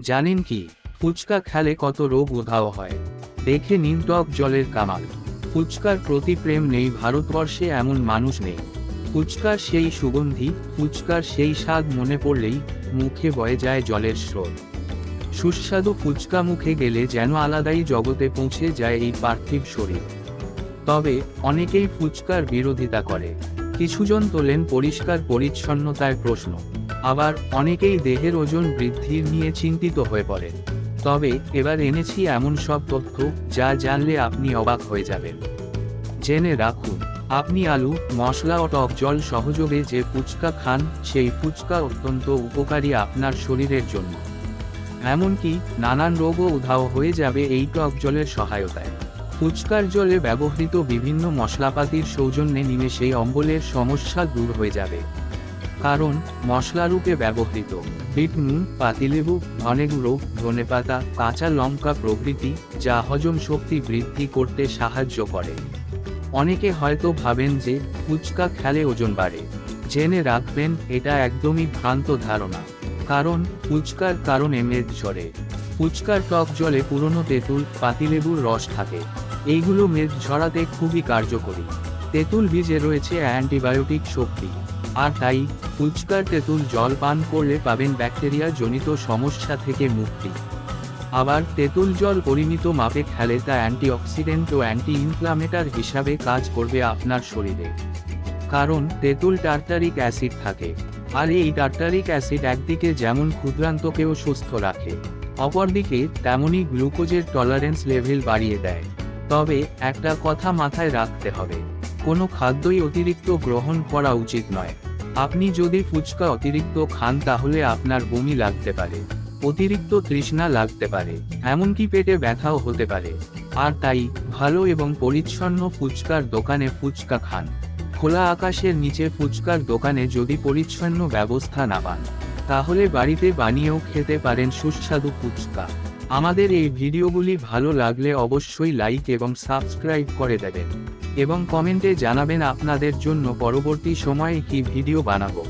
জানেন কি, ফুচকা খেলে কত রোগ উধাও হয়? দেখে নিন টক জলের কামাল। ফুচকার প্রতি প্রেম নেই ভারতবর্ষে এমন মানুষ নেই। ফুচকার সেই সুগন্ধি, ফুচকার সেই স্বাদ মনে পড়লেই মুখে বয়ে যায় জলের স্রোত। সুস্বাদু ফুচকা মুখে গেলে যেন আলাদাই জগতে পৌঁছে যায় এই পার্থিব শরীর। তবে অনেকেই ফুচকার বিরোধিতা করে। কিছুজন তোলেন পরিষ্কার পরিচ্ছন্নতার প্রশ্ন, আবার অনেকেই দেহের ওজন বৃদ্ধির নিয়ে চিন্তিত হয়ে পড়েন। তবে এবার এনেছি এমন সব তথ্য যা জানলে আপনি অবাক হয়ে যাবেন। জেনে রাখুন, আপনি আলু, মশলা ও টক জল সহযোগে যে ফুচকা খান, সেই ফুচকা অত্যন্ত উপকারী আপনার শরীরের জন্য। এমনকি নানান রোগও উধাও হয়ে যাবে এই টক জলের সহায়তায়। ফুচকার জলে ব্যবহৃত বিভিন্ন মশলাপাতির সৌজন্যে নিমেষেই অম্বলের সমস্যা দূর হয়ে যাবে। কারণ মশলারূপে ব্যবহৃত বিট নুন, পাতিলেবু, ধনেগুঁড়ো, ধনেপাতা, কাঁচা লঙ্কা প্রভৃতি, যা হজম শক্তি বৃদ্ধি করতে সাহায্য করে। অনেকে হয়তো ভাবেন যে ফুচকা খেলে ওজন বাড়ে। জেনে রাখবেন, এটা একদমই ভ্রান্ত ধারণা। কারণ ফুচকার কারণে মেদ ঝরে। ফুচকার টক জলে পুরনো তেঁতুল, পাতিলেবুর রস থাকে। এইগুলো মেদ ঝরাতে খুবই কার্যকরী। তেঁতুল বীজে রয়েছে অ্যান্টিবায়োটিক শক্তি। আর তাই ফুচকার তেঁতুল জল পান করলে পাবেন ব্যাকটেরিয়া জনিত সমস্যা থেকে মুক্তি। আবার তেঁতুল জল পরিমিত মাপে খেলে তা অ্যান্টিঅক্সিডেন্ট ও অ্যান্টি ইনফ্লামেটর হিসাবে কাজ করবে আপনার শরীরে। কারণ তেঁতুল টার্টারিক অ্যাসিড থাকে। আর এই টার্টারিক অ্যাসিড একদিকে যেমন ক্ষুদ্রান্তকেও সুস্থ রাখে, অপরদিকে তেমনই গ্লুকোজের টলারেন্স লেভেল বাড়িয়ে দেয়। তবে একটা কথা মাথায় রাখতে হবে, কোনো খাদ্যই অতিরিক্ত গ্রহণ করা উচিত নয়। আপনি যদি ফুচকা অতিরিক্ত খান তাহলে আপনার বমি লাগতে পারে, অতিরিক্ত তৃষ্ণা লাগতে পারে, এমনকি পেটে ব্যথাও হতে পারে। আর তাই ভালো এবং পরিচ্ছন্ন ফুচকার দোকানে ফুচকা খান। খোলা আকাশের নিচে ফুচকার দোকানে যদি পরিচ্ছন্ন ব্যবস্থা না পান, তাহলে বাড়িতে বানিয়েও খেতে পারেন সুস্বাদু ফুচকা। আমাদের এই ভিডিওগুলি ভালো লাগলে অবশ্যই লাইক এবং সাবস্ক্রাইব করে দেবেন, এবং কমেন্টে জানাবেন আপনাদের জন্য পরবর্তী সময়ে কি ভিডিও বানাবো।